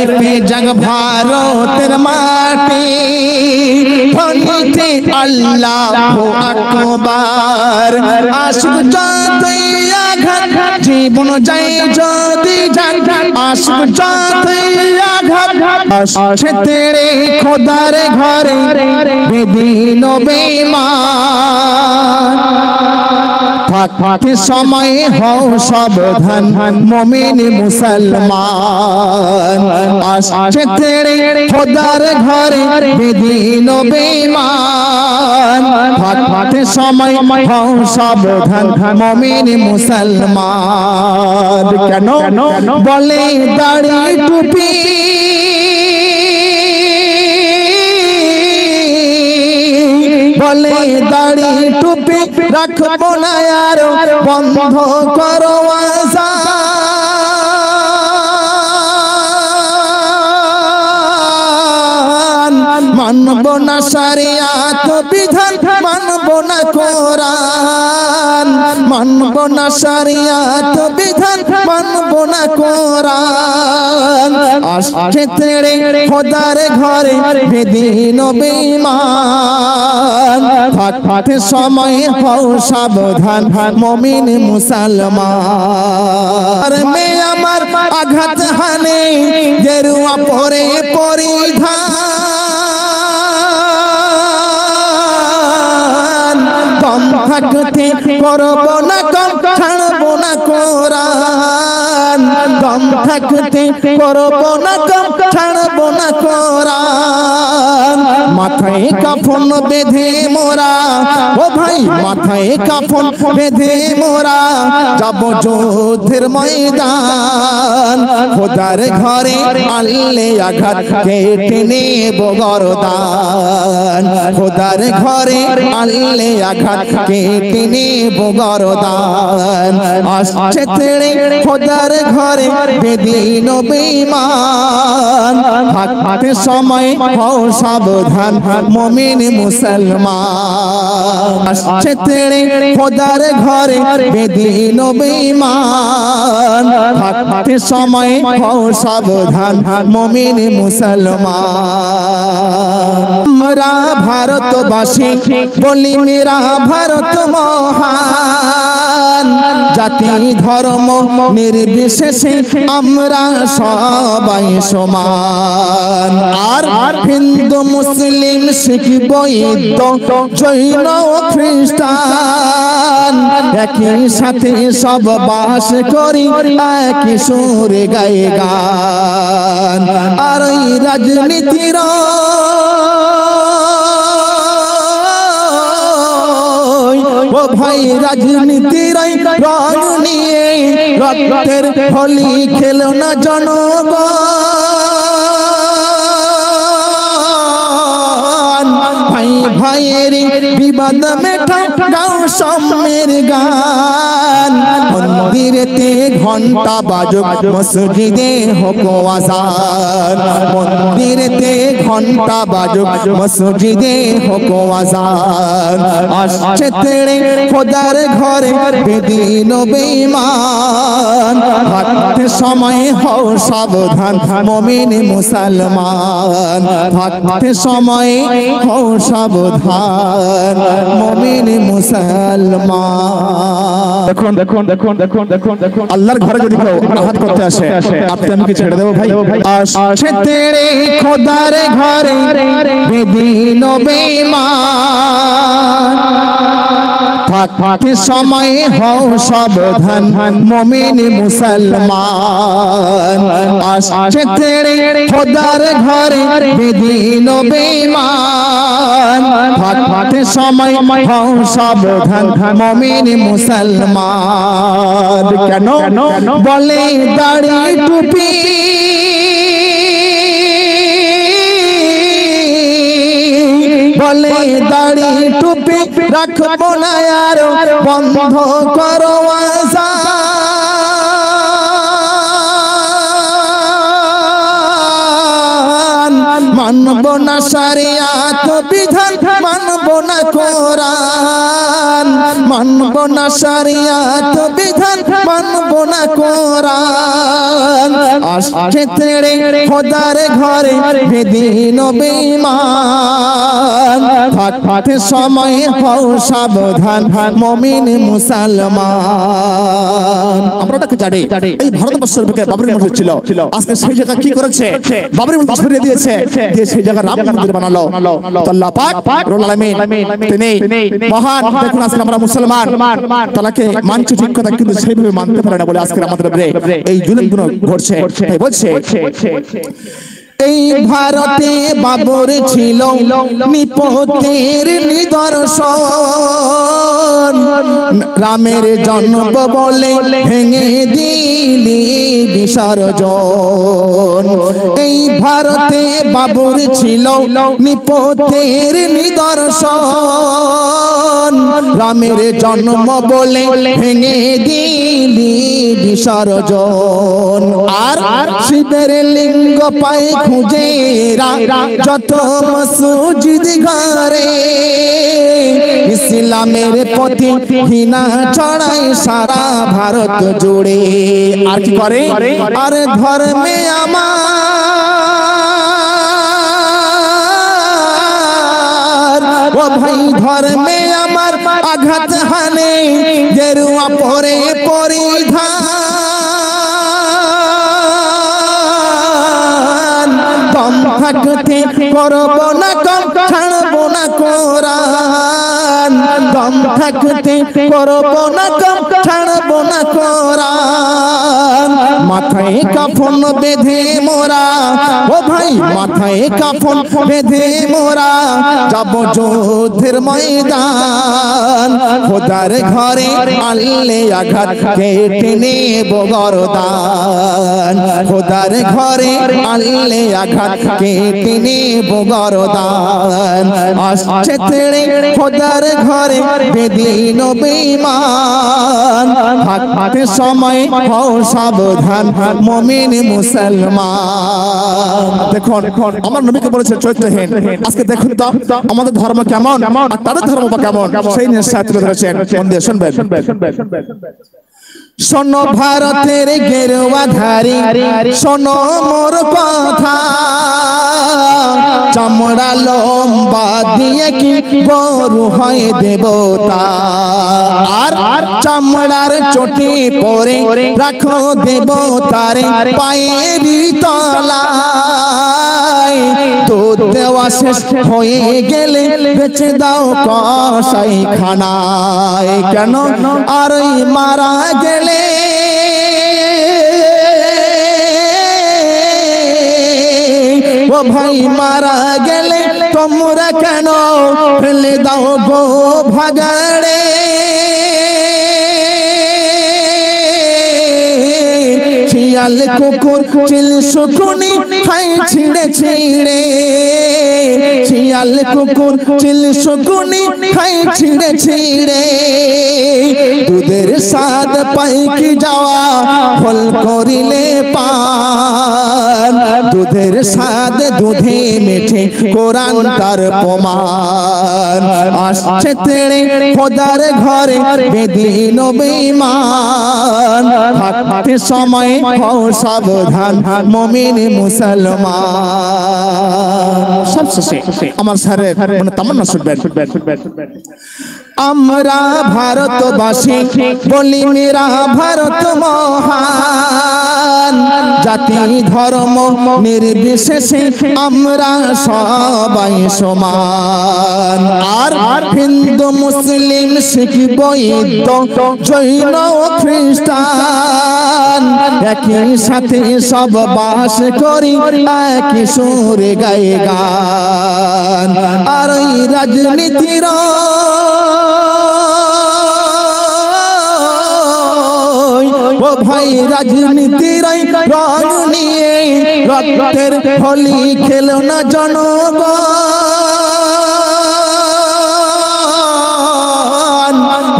হেপে jug ভারতের মাটি ধনিতে আল্লাহু আকবার আশুক যতই আঘাত জীবন যায় যদি যান আশুক যতই আঘাত আসে তেরে খোদার ঘরে বেদিন বেঈমান থাকতে সময় হও সাবধান মুমিন মুসলমান আসছে তেরে খোদার ঘরে বেদিন বেঈমান থাকতে সময় হও সাবধান মুমিন মুসলমান কেন বলে দাড়ি টুপি বলে দাড়ি টুপি রাখবো না আর বন্ধ করো আযান মানব না শরিয়াত বিধান মানব না কোরআন মানব না শরিয়াত বিধান মানব না কোরআন আসছে তেরে খোদার ঘরে বেদিন বেঈমান থাকতে সময় হও সাবধান মুমিন মুসলমান মে আমার আঘাত হানে গেরুয়া পরে পরিধান কম থাকতে করব না কম ছাড়ব না কোরআন কম থাকতে করব না কম ছাড়ব না কোরআন মাথায় কাফন বেঁধে মোরা ও ভাই মাথায় কাফন বেঁধে মোরা যাব যুদ্ধের ময়দান খোদার ঘরে আনলে আঘাত কেটে নেব গরদান খোদার ঘরে আনলে আঘাত কেটে নেব গরদান আসছে তেরে খোদার ঘরে বেদিন বেঈমান থাকতে সময় হও সাবধান মুমিন মুসলমান আসছে তেরে খোদার ঘরে বেদিন বেঈমান থাকতে সময় হও সাবধান মুমিন মুসলমান আমরা ভারতবাসী বলি মেরা ভারত মহান জাতি ধর্ম নির্বিশেষে আমরা সবাই সমান আর হিন্দু মুসলিম শিখ বৌদ্ধ জৈন ও খ্রিস্টান একই সাথে সব বাস করি একই সুরে গায়ে গান আর এই রাজনীতির ও ভাই রাজনীতির রং নিয়ে রক্তের হোলি খেলো না জনগণ ভাই ভাইয়ের বিবাদ মেটাও গাও সম্মের গান মন্দিরেতে ঘন্টা বাজুক মসজিদে হোক আযান মন্দিরেতে ঘন্টা বাজুক মসজিদে হোক আযান আসছে তেরে খোদার ঘরে বেদিন বেঈমান থাকতে সময় হও সাবধান মুমিন মুসলমান থাকতে সময় হও সাবধান মুমিন মুসলমান দেখুন দেখুন দেখুন দেখুন দেখুন দেখুন আল্লাহর ঘরে যদি কেউ আঘাত করতে আসে আপনি আমি কি ছেড়ে দেব ভাই আসছে তেরে খোদার ঘরে বেদিন বেঈমান থাকতে সময় হও সাবধান মুমিন মুসলমান আসছে তেরে খোদার ঘরে বেদিন বেঈমান থাকতে সময় হও সাবধান মুমিন মুসলমান কেন বলে দাড়ি টুপি বলে দাড়ি টুপি রাখবো না আর বন্ধ করো আযান মানব না শরিয়াত বিধান মানব না কোরআন মানব না শরিয়াত বিধান মানব না কোরআন আসছে তেড়ে খোদার ঘরে বেদিন বেঈমান থাকতে সময় হও সাবধান মুমিন মুসলমান। আমরা তাকে জানি এই ভারতবর্ষের বুকে বাবরি মসজিদ ছিল, আজকে সেই জায়গা কি করেছে? বাবরি মসজিদ সরিয়ে দিয়েছে, দিয়ে সেই জায়গা রাম মন্দির বানালো। আল্লাহ পাক রব্বুল আলামিন তিনি মহান। দেখুন আজকে আমরা মুসলমান তাকে মানছি ঠিক কথা, কিন্তু সেইভাবে মানতে পারে না বলে আজকে আমাদের উপরে এই জুলুমগুলো ঘটছে। তাই বলছে এই ভারতে বাবর ছিল নিপতের নিদর্শন, রামের জন্ম বলে ভেঙে দিলি বিসর্জন। এই ভারতে বাবর ছিল নিপতের নিদর্শন, রামের জন্ম বলে ভেঙে দিলি বিসর্জন। আর শিবের লিঙ্গ পায় খুঁজে যত মসজিদ ঘরে, ইসলামের প্রতি ঘৃণা ছড়ায় সারা ভারত জুড়ে। আর কি করে? আর ধর্মে আমার ও ভাই ধর্মে আমার আঘাত হানে, গেরুয়া পরে পরিধান, কম থাকতে করব না কম, ছাড়ব না কোরআন, কম থাকতে করব না কম, ছাড়ব না কোরআন। মাথায় কাফন বেঁধে মোরা ও ভাই, মাথায় কাফন বেঁধে মোরা যাব যুদ্ধের ময়দান, খোদার ঘরে আনলে আঘাত কেটে নেব গরদান, খোদার ঘরে আনলে আঘাত কেটে নেব গরদান। আসছে তেড়ে খোদার ঘরে বেদিন বেঈমান থাকতে সময় হও সাবধান মুমিন মুসলমান। দেখুন আমার নবীকে বলেছে চরিত্রহীন। আজকে দেখুন তো আমাদের ধর্ম কেমন আর তাদের ধর্ম বা কেমন, সেই নিয়ে তুলে ধরেছেন। মন দিয়ে শুনবেন। শোনো ভারতের গেরুয়াধারী, শোনো মোর কথা, চামড়া লম্বা দিয়ে কি গরু হয় দেবতা, আর চামড়ার চটি পরে রাখো দেবতারে পায়েরই তলায়, দুধ দেওয়া শেষ হয়ে গেলে বেচে দাও কসাই খানায়। কেন? আর মারা গেলে ও ভাই মারা গেলে তোমরা কেন ফেলে দাও গো ভাগাড়ে, শিয়াল কুকুর চিল শকুনি খাই ছিঁড়ে ছিঁড়ে, শিয়াল কুকুর চিল শকুনি খাই ছিঁড়ে ছিঁড়ে, দুধের স্বাদ পাই কি যাওয়া ফল করিলে পান, দুধের স্বাদ দুধে মেঠে কোরআন তার প্রমাণ। আসছে তেড়ে খোদার ঘরে বেদিন বেঈমান থাকতে সময় হও সাবধান মুমিন মুসলমান। সবশেষে আমার স্যারের মানে তামান্না শুনবেন। আমরা ভারতবাসী বলি মেরা ভারত মহান, জাতি ধর্ম নির্বিশেষে আমরা সবাই সমান। আর হিন্দু মুসলিম শিখ বৌদ্ধ জৈন খ্রিস্টান একই সাথে সব বাস করি, একই সুরে গায়ে গান। আর ওই রাজনীতির ও ভাই রাজনীতির রং নিয়ে রক্তের হোলি খেলো না জনগণ,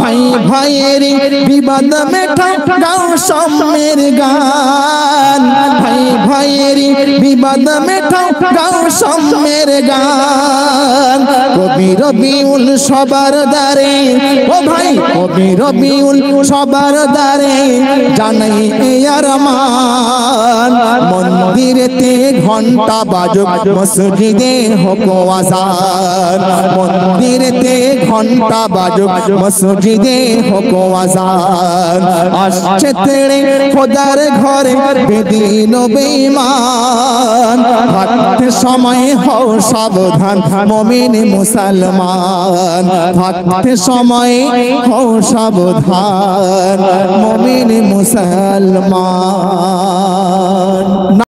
ভাই ভাইয়ের বিবাদ মেটা গাও সম্মের গান। ভাই ভাইয়েরি বিবাদ মেটাও গাও সম্মের গান কবি রবিউল সবার দ্বারে ও ভাই কবি রবিউল সবার দ্বারে জানাই আর মান মন্দিরেতে ঘন্টা বাজুক মসজিদে হোক আযান মন্দিরেতে ঘন্টা বাজুক মসজিদে হোক আযান আসছে তেড়ে খোদার ঘরে বেদিন ও বেঈমান থাকতে সময় হও সাবধান মুমিন মুসলমান থাকতে সময় হও সাবধান মুমিন মুসলমান।